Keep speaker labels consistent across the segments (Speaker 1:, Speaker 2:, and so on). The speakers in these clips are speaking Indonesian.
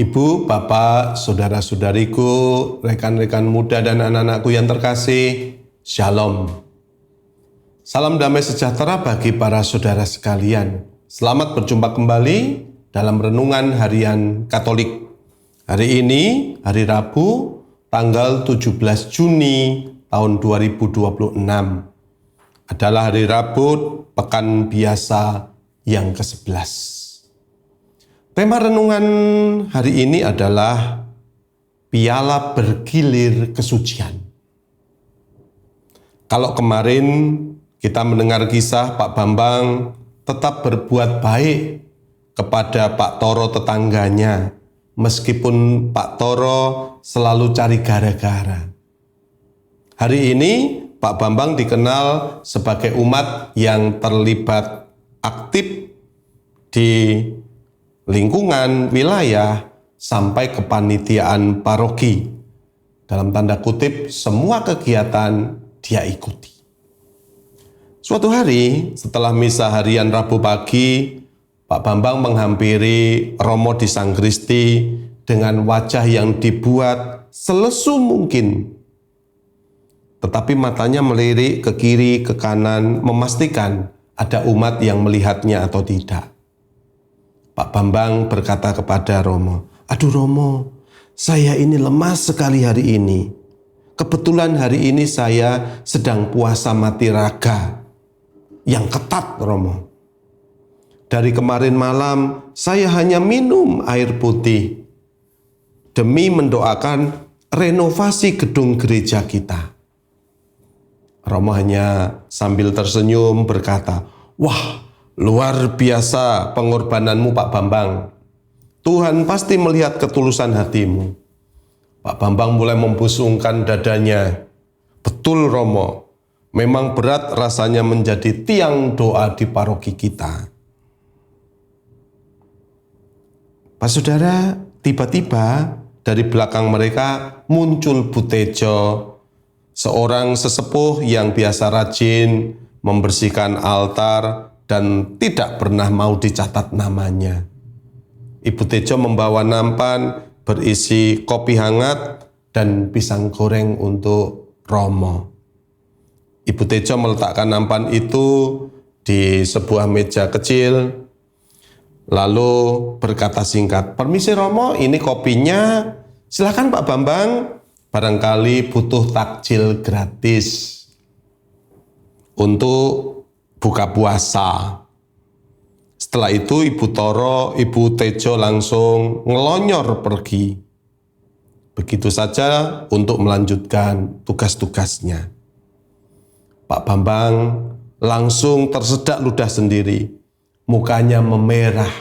Speaker 1: Ibu, Bapak, saudara-saudariku, rekan-rekan muda dan anak-anakku yang terkasih, Shalom. Salam damai sejahtera bagi para saudara sekalian. Selamat berjumpa kembali dalam Renungan Harian Katolik. Hari ini, hari Rabu, tanggal 17 Juni tahun 2026. Adalah hari Rabu, Pekan Biasa yang ke-11. Tema renungan hari ini adalah piala bergilir kesucian. Kalau kemarin kita mendengar kisah Pak Bambang tetap berbuat baik kepada Pak Toro tetangganya, meskipun Pak Toro selalu cari gara-gara. Hari ini Pak Bambang dikenal sebagai umat yang terlibat aktif di lingkungan wilayah sampai kepanitiaan paroki. Dalam tanda kutip, semua kegiatan dia ikuti. Suatu hari setelah misa harian Rabu pagi, Pak Bambang menghampiri Romo di Sangkristi dengan wajah yang dibuat selesu mungkin. Tetapi matanya melirik ke kiri, ke kanan, memastikan ada umat yang melihatnya atau tidak. Pak Bambang berkata kepada Romo, "Aduh Romo, saya ini lemas sekali hari ini. Kebetulan hari ini saya sedang puasa mati raga yang ketat Romo. Dari kemarin malam saya hanya minum air putih demi mendoakan renovasi gedung gereja kita." Romo hanya sambil tersenyum berkata, "Wah, luar biasa pengorbananmu Pak Bambang. Tuhan pasti melihat ketulusan hatimu." Pak Bambang mulai membusungkan dadanya. "Betul Romo, memang berat rasanya menjadi tiang doa di paroki kita." Pak Saudara, tiba-tiba dari belakang mereka muncul Bu Tejo, seorang sesepuh yang biasa rajin membersihkan altar dan tidak pernah mau dicatat namanya. Ibu Tejo membawa nampan berisi kopi hangat dan pisang goreng untuk Romo. Ibu Tejo meletakkan nampan itu di sebuah meja kecil, lalu berkata singkat, "Permisi Romo, ini kopinya. Silakan Pak Bambang, barangkali butuh takjil gratis untuk buka puasa." Setelah itu Ibu Tejo langsung ngelonyor pergi. Begitu saja untuk melanjutkan tugas-tugasnya. Pak Bambang langsung tersedak ludah sendiri. Mukanya memerah.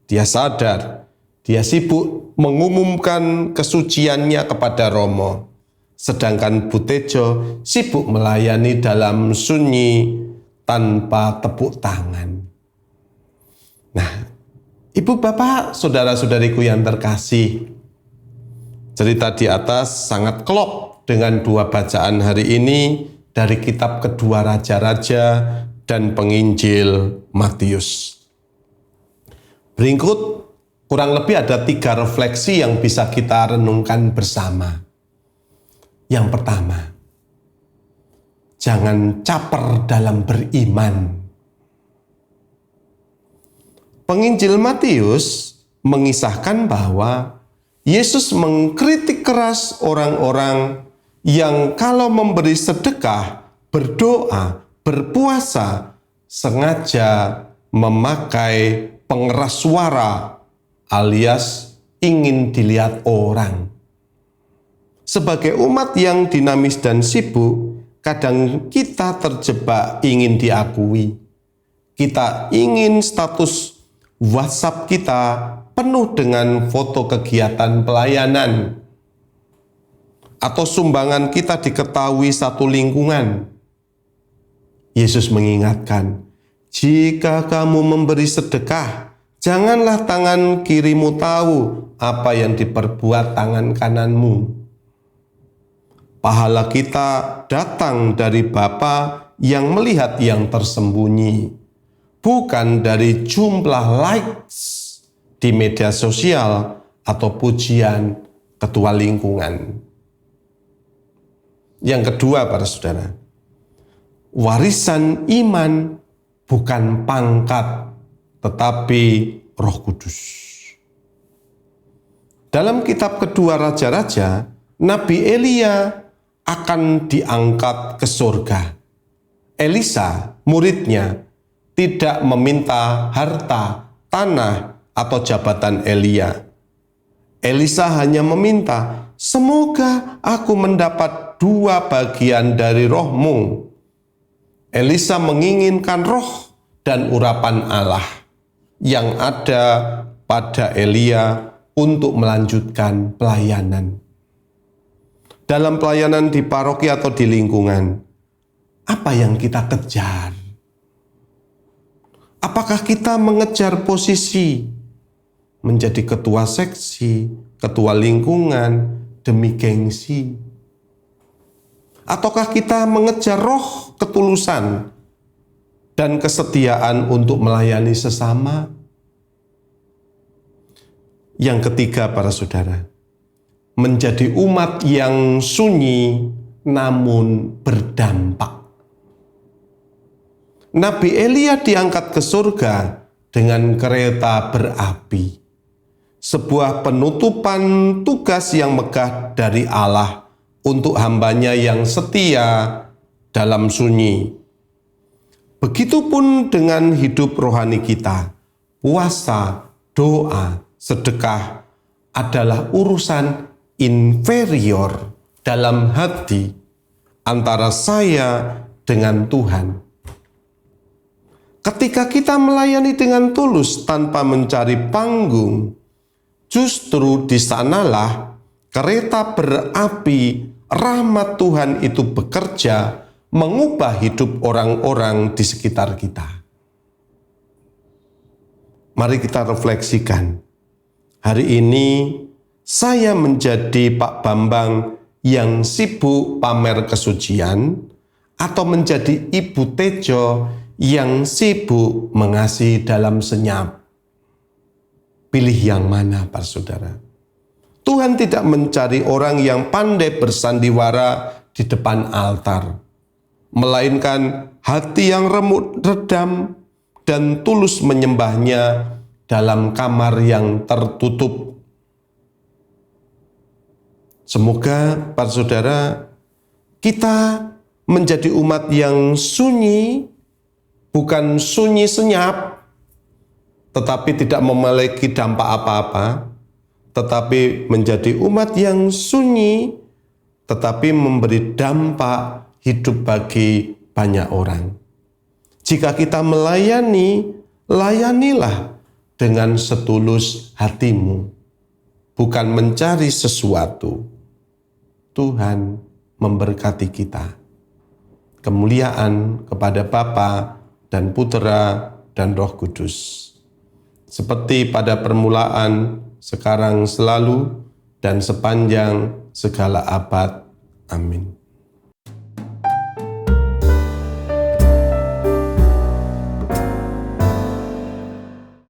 Speaker 1: Dia sadar, dia sibuk mengumumkan kesuciannya kepada Romo. Sedangkan Bu Tejo sibuk melayani dalam sunyi tanpa tepuk tangan. Nah, Ibu Bapak, saudara-saudariku yang terkasih, cerita di atas sangat klop dengan dua bacaan hari ini dari kitab kedua Raja-Raja dan penginjil Matius. Berikut kurang lebih ada 3 refleksi yang bisa kita renungkan bersama. Yang pertama, jangan caper dalam beriman. Penginjil Matius mengisahkan bahwa Yesus mengkritik keras orang-orang yang kalau memberi sedekah, berdoa, berpuasa, sengaja memakai pengeras suara alias ingin dilihat orang. Sebagai umat yang dinamis dan sibuk, kadang kita terjebak ingin diakui. Kita ingin status WhatsApp kita penuh dengan foto kegiatan pelayanan, atau sumbangan kita diketahui satu lingkungan. Yesus mengingatkan, jika kamu memberi sedekah, janganlah tangan kirimu tahu apa yang diperbuat tangan kananmu. Pahala kita datang dari Bapa yang melihat yang tersembunyi, bukan dari jumlah likes di media sosial atau pujian ketua lingkungan. Yang kedua, para saudara, warisan iman bukan pangkat, tetapi Roh Kudus. Dalam kitab kedua Raja-Raja, Nabi Elia akan diangkat ke surga. Elisa, muridnya, tidak meminta harta, tanah, atau jabatan Elia. Elisa hanya meminta, semoga aku mendapat 2 bagian dari roh-Mu. Elisa menginginkan roh dan urapan Allah yang ada pada Elia untuk melanjutkan pelayanan. Dalam pelayanan di paroki atau di lingkungan, apa yang kita kejar? Apakah kita mengejar posisi menjadi ketua seksi, ketua lingkungan demi gengsi? Ataukah kita mengejar roh ketulusan dan kesetiaan untuk melayani sesama? Yang ketiga, para saudara, menjadi umat yang sunyi namun berdampak. Nabi Elia diangkat ke surga dengan kereta berapi. Sebuah penutupan tugas yang megah dari Allah untuk hambanya yang setia dalam sunyi. Begitupun dengan hidup rohani kita. Puasa, doa, sedekah adalah urusan inferior dalam hati antara saya dengan Tuhan. Ketika kita melayani dengan tulus tanpa mencari panggung, justru di sanalah kereta berapi rahmat Tuhan itu bekerja mengubah hidup orang-orang di sekitar kita. Mari kita refleksikan. Hari ini saya menjadi Pak Bambang yang sibuk pamer kesucian atau menjadi Ibu Tejo yang sibuk mengasihi dalam senyap. Pilih yang mana, para saudara? Tuhan tidak mencari orang yang pandai bersandiwara di depan altar, melainkan hati yang remuk redam dan tulus menyembahnya dalam kamar yang tertutup. Semoga, para saudara, kita menjadi umat yang sunyi, bukan sunyi senyap, tetapi tidak memiliki dampak apa-apa, tetapi menjadi umat yang sunyi, tetapi memberi dampak hidup bagi banyak orang. Jika kita melayani, layanilah dengan setulus hatimu, bukan mencari sesuatu. Tuhan memberkati kita. Kemuliaan kepada Bapa dan Putera dan Roh Kudus. Seperti pada permulaan, sekarang, selalu, dan sepanjang segala abad. Amin.